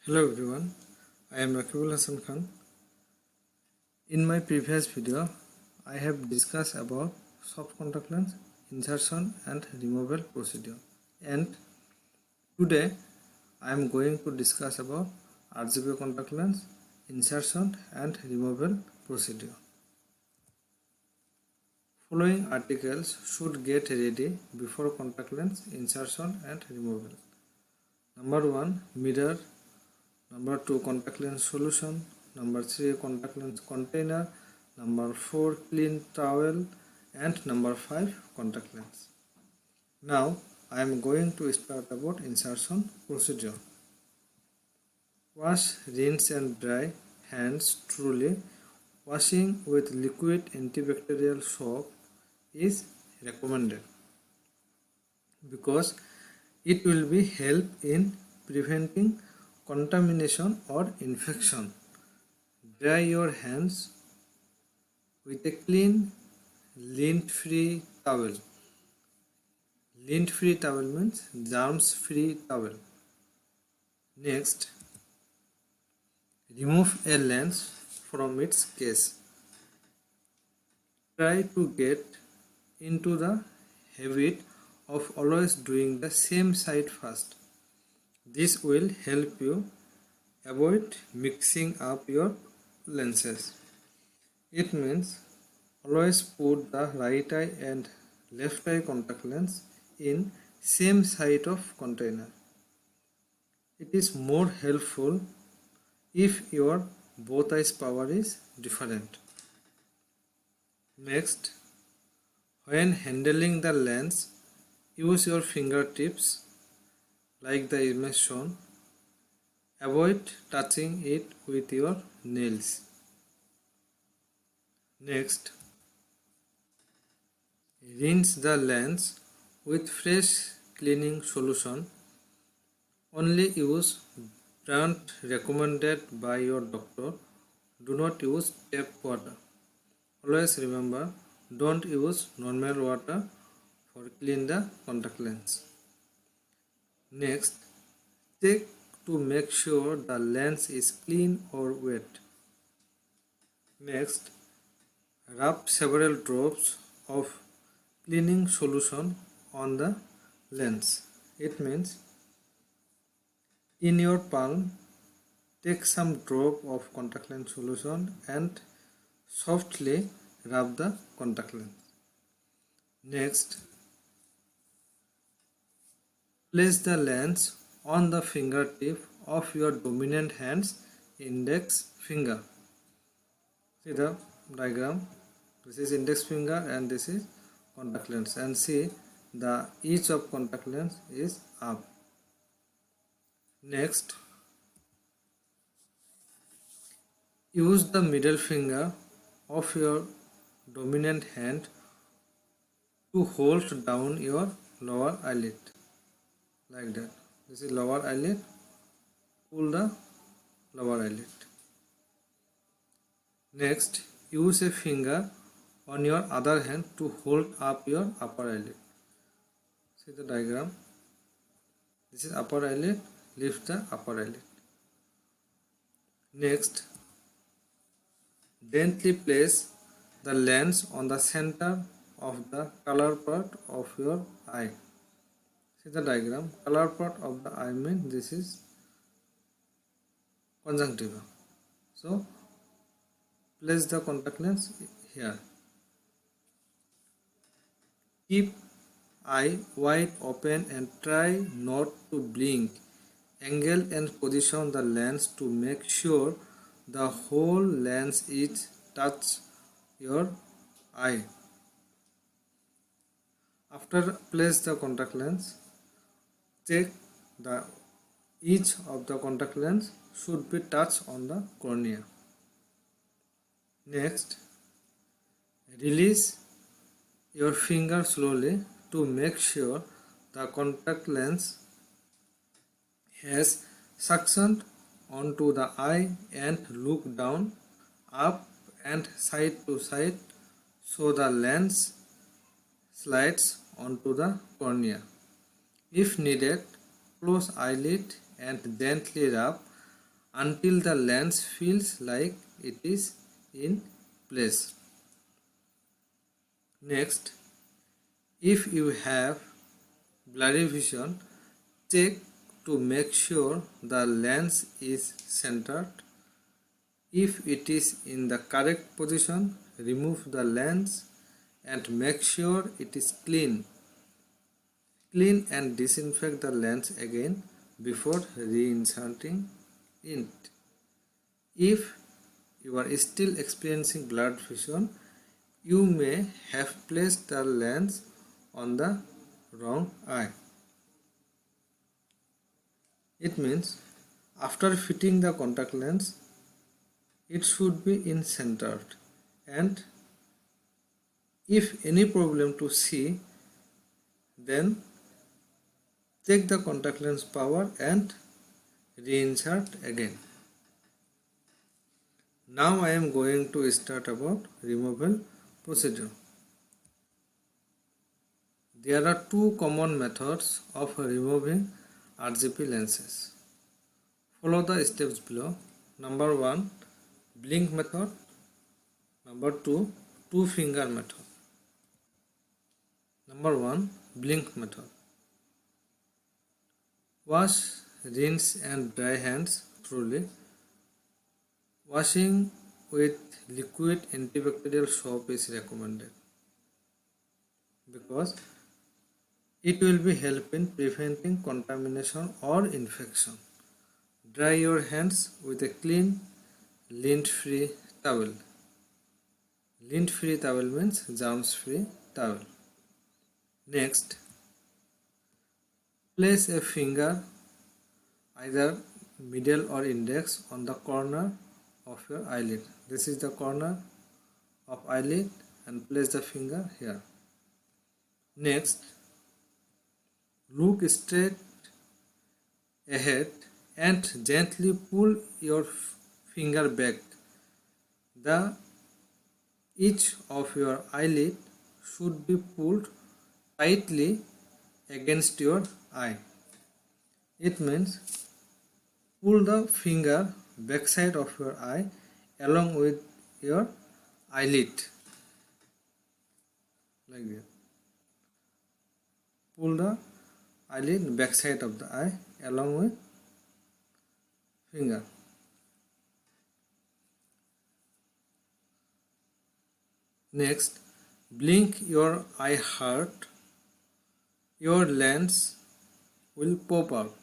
Hello everyone, I am Rakibul Hasan. In my previous video, I have discussed about soft contact lens insertion and removal procedure, and today I am going to discuss about RGP contact lens insertion and removal procedure. Following articles should get ready before contact lens insertion and removal. Number 1, mirror. Number 2, contact lens solution. Number 3, contact lens container. Number 4, clean towel. And number 5, contact lens. Now I am going to start about insertion procedure. Wash, rinse and dry hands thoroughly. Washing with liquid antibacterial soap is recommended because it will be help in preventing contamination or infection. Dry your hands with a clean, lint-free towel. Lint-free towel means germs-free towel. Next, remove a lens from its case. Try to get into the habit of always doing the same side first. This will help you avoid mixing up your lenses. It means always put the right eye and left eye contact lens in same side of container. It is more helpful if your both eyes power is different. Next, when handling the lens, use your fingertips like the image shown. Avoid touching it with your nails. Next, rinse the lens with fresh cleaning solution. Only use brand recommended by your doctor. Do not use tap water. Always remember, don't use normal water for clean the contact lens. Next, check to make sure the lens is clean or wet. Next, rub several drops of cleaning solution on the lens. It means in your palm, take some drop of contact lens solution and softly rub the contact lens. Next, place the lens on the fingertip of your dominant hand's index finger. See the diagram. This is index finger and this is contact lens, and see the edge of contact lens is up. Next, use the middle finger of your dominant hand to hold down your lower eyelid like that. This is lower eyelid. Pull the lower eyelid. Next, use a finger on your other hand to hold up your upper eyelid. See the diagram. This is upper eyelid. Lift the upper eyelid. Next, gently place the lens on the center of the color part of your eye. See the diagram. Color part of the eye means this is conjunctiva. So place the contact lens here. Keep eye wide open and try not to blink. Angle and position the lens to make sure the whole lens is touch your eye. After place the contact lens, check the edge of the contact lens should be touched on the cornea. Next, release your finger slowly to make sure the contact lens has suctioned onto the eye and look down, up and side to side so the lens slides onto the cornea. If needed, close eyelid and gently rub until the lens feels like it is in place. Next, if you have blurry vision, check to make sure the lens is centered. If it is in the correct position, remove the lens and make sure it is clean. Clean and disinfect the lens again before reinserting it. If you are still experiencing blurred vision, you may have placed the lens on the wrong eye. It means after fitting the contact lens, it should be in centered, and if any problem to see, then check the contact lens power and reinsert again. Now I am going to start about removal procedure. There are two common methods of removing RGP lenses. Follow the steps below. Number 1, blink method. Number 2, two finger method. Number 1, blink method. Wash, rinse and dry hands thoroughly. Washing with liquid antibacterial soap is recommended because it will be help in preventing contamination or infection. Dry your hands with a clean, lint-free towel. Lint-free towel means germs-free towel. Next, place a finger, either middle or index, on the corner of your eyelid. This is the corner of eyelid and place the finger here. Next, look straight ahead and gently pull your finger back. The edge of your eyelid should be pulled tightly against your eye. It means pull the finger backside of your eye along with your eyelid, like that. Pull the eyelid backside of the eye along with finger. Next, blink your eye hard. Your lens will pop out.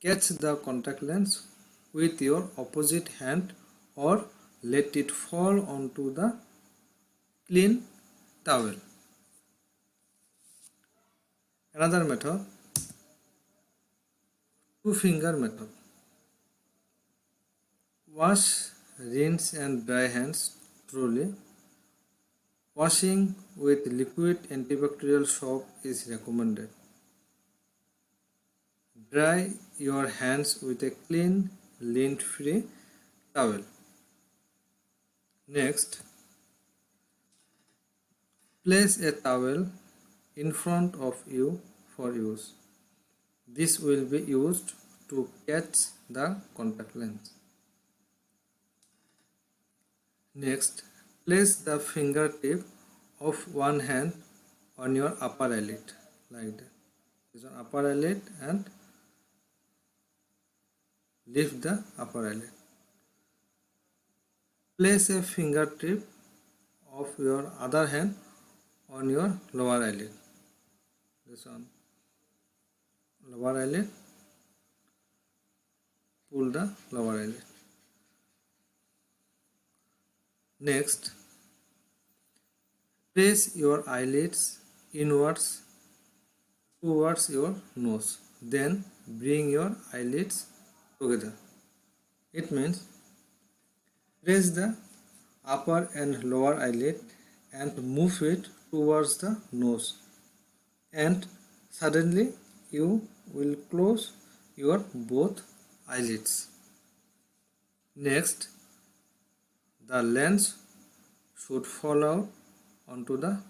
Catch the contact lens with your opposite hand or let it fall onto the clean towel. Another method, two finger method. Wash, rinse and dry hands thoroughly. Washing with liquid antibacterial soap is recommended. Dry your hands with a clean, lint-free towel. Next, place a towel in front of you for use. This will be used to catch the contact lens. Next, place the fingertip of one hand on your upper eyelid, like that. This is on upper eyelid and lift the upper eyelid. Place a fingertip of your other hand on your lower eyelid. This one, lower eyelid. Pull the lower eyelid. Next, press your eyelids inwards towards your nose. Then bring your eyelids together. It means press the upper and lower eyelid and move it towards the nose, and suddenly you will close your both eyelids. Next, the lens should fall out onto the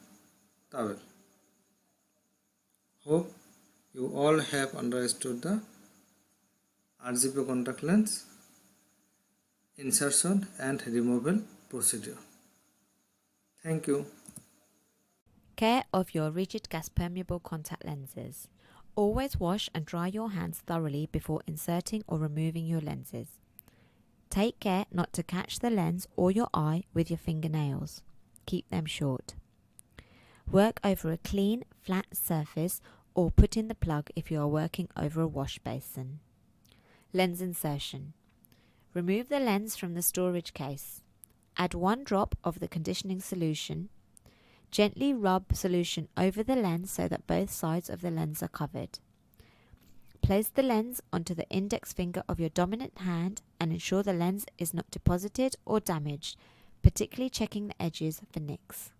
towel. Hope you all have understood the RGP contact lens. insertion and removal procedure. Thank you. Care of your rigid gas permeable contact lenses. Always wash and dry your hands thoroughly before inserting or removing your lenses. Take care not to catch the lens or your eye with your fingernails. Keep them short. Work over a clean, flat surface or put in the plug if you are working over a wash basin. Lens insertion. Remove the lens from the storage case. Add 1 drop of the conditioning solution. Gently rub solution over the lens so that both sides of the lens are covered. Place the lens onto the index finger of your dominant hand and ensure the lens is not deposited or damaged, particularly checking the edges for nicks.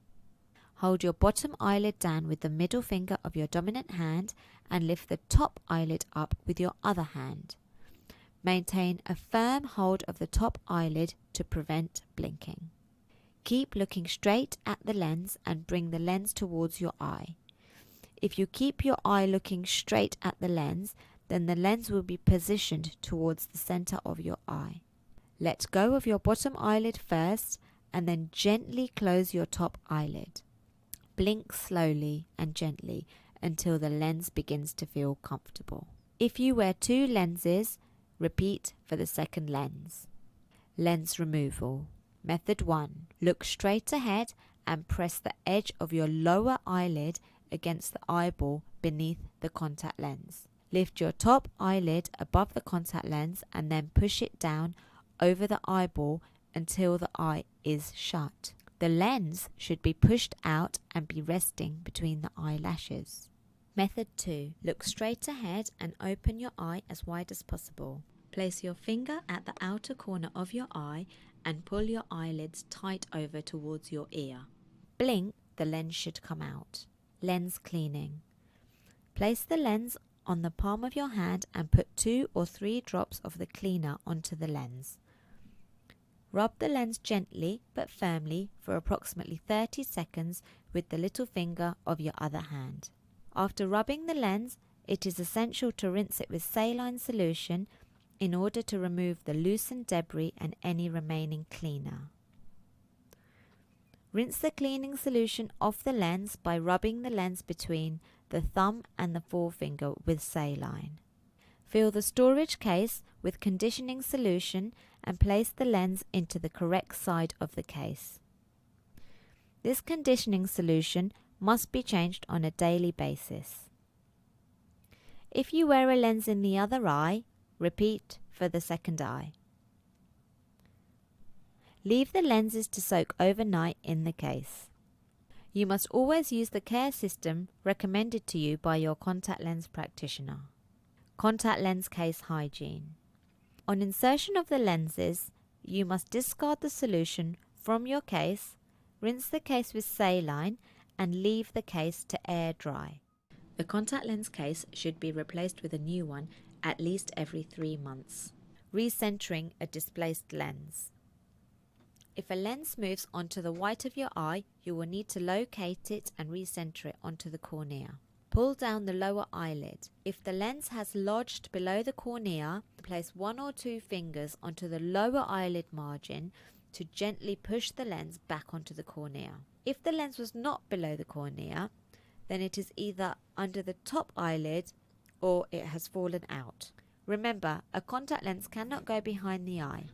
Hold your bottom eyelid down with the middle finger of your dominant hand and lift the top eyelid up with your other hand. Maintain a firm hold of the top eyelid to prevent blinking. Keep looking straight at the lens and bring the lens towards your eye. If you keep your eye looking straight at the lens, then the lens will be positioned towards the center of your eye. Let go of your bottom eyelid first and then gently close your top eyelid. Blink slowly and gently until the lens begins to feel comfortable. If you wear 2 lenses, repeat for the second lens. Lens removal. Method 1. Look straight ahead and press the edge of your lower eyelid against the eyeball beneath the contact lens. Lift your top eyelid above the contact lens and then push it down over the eyeball until the eye is shut. The lens should be pushed out and be resting between the eyelashes. Method 2. Look straight ahead and open your eye as wide as possible. Place your finger at the outer corner of your eye and pull your eyelids tight over towards your ear. Blink, the lens should come out. Lens cleaning. Place the lens on the palm of your hand and put 2 or 3 drops of the cleaner onto the lens. Rub the lens gently but firmly for approximately 30 seconds with the little finger of your other hand. After rubbing the lens, it is essential to rinse it with saline solution in order to remove the loosened debris and any remaining cleaner. Rinse the cleaning solution off the lens by rubbing the lens between the thumb and the forefinger with saline. Fill the storage case with conditioning solution and place the lens into the correct side of the case. This conditioning solution must be changed on a daily basis. If you wear a lens in the other eye, repeat for the second eye. Leave the lenses to soak overnight in the case. You must always use the care system recommended to you by your contact lens practitioner. Contact lens case hygiene. On insertion of the lenses, you must discard the solution from your case, rinse the case with saline, and leave the case to air dry. The contact lens case should be replaced with a new one at least every 3 months. Recentering a displaced lens. If a lens moves onto the white of your eye, you will need to locate it and recenter it onto the cornea. Pull down the lower eyelid. If the lens has lodged below the cornea, place 1 or 2 fingers onto the lower eyelid margin to gently push the lens back onto the cornea. If the lens was not below the cornea, then it is either under the top eyelid or it has fallen out. Remember, a contact lens cannot go behind the eye.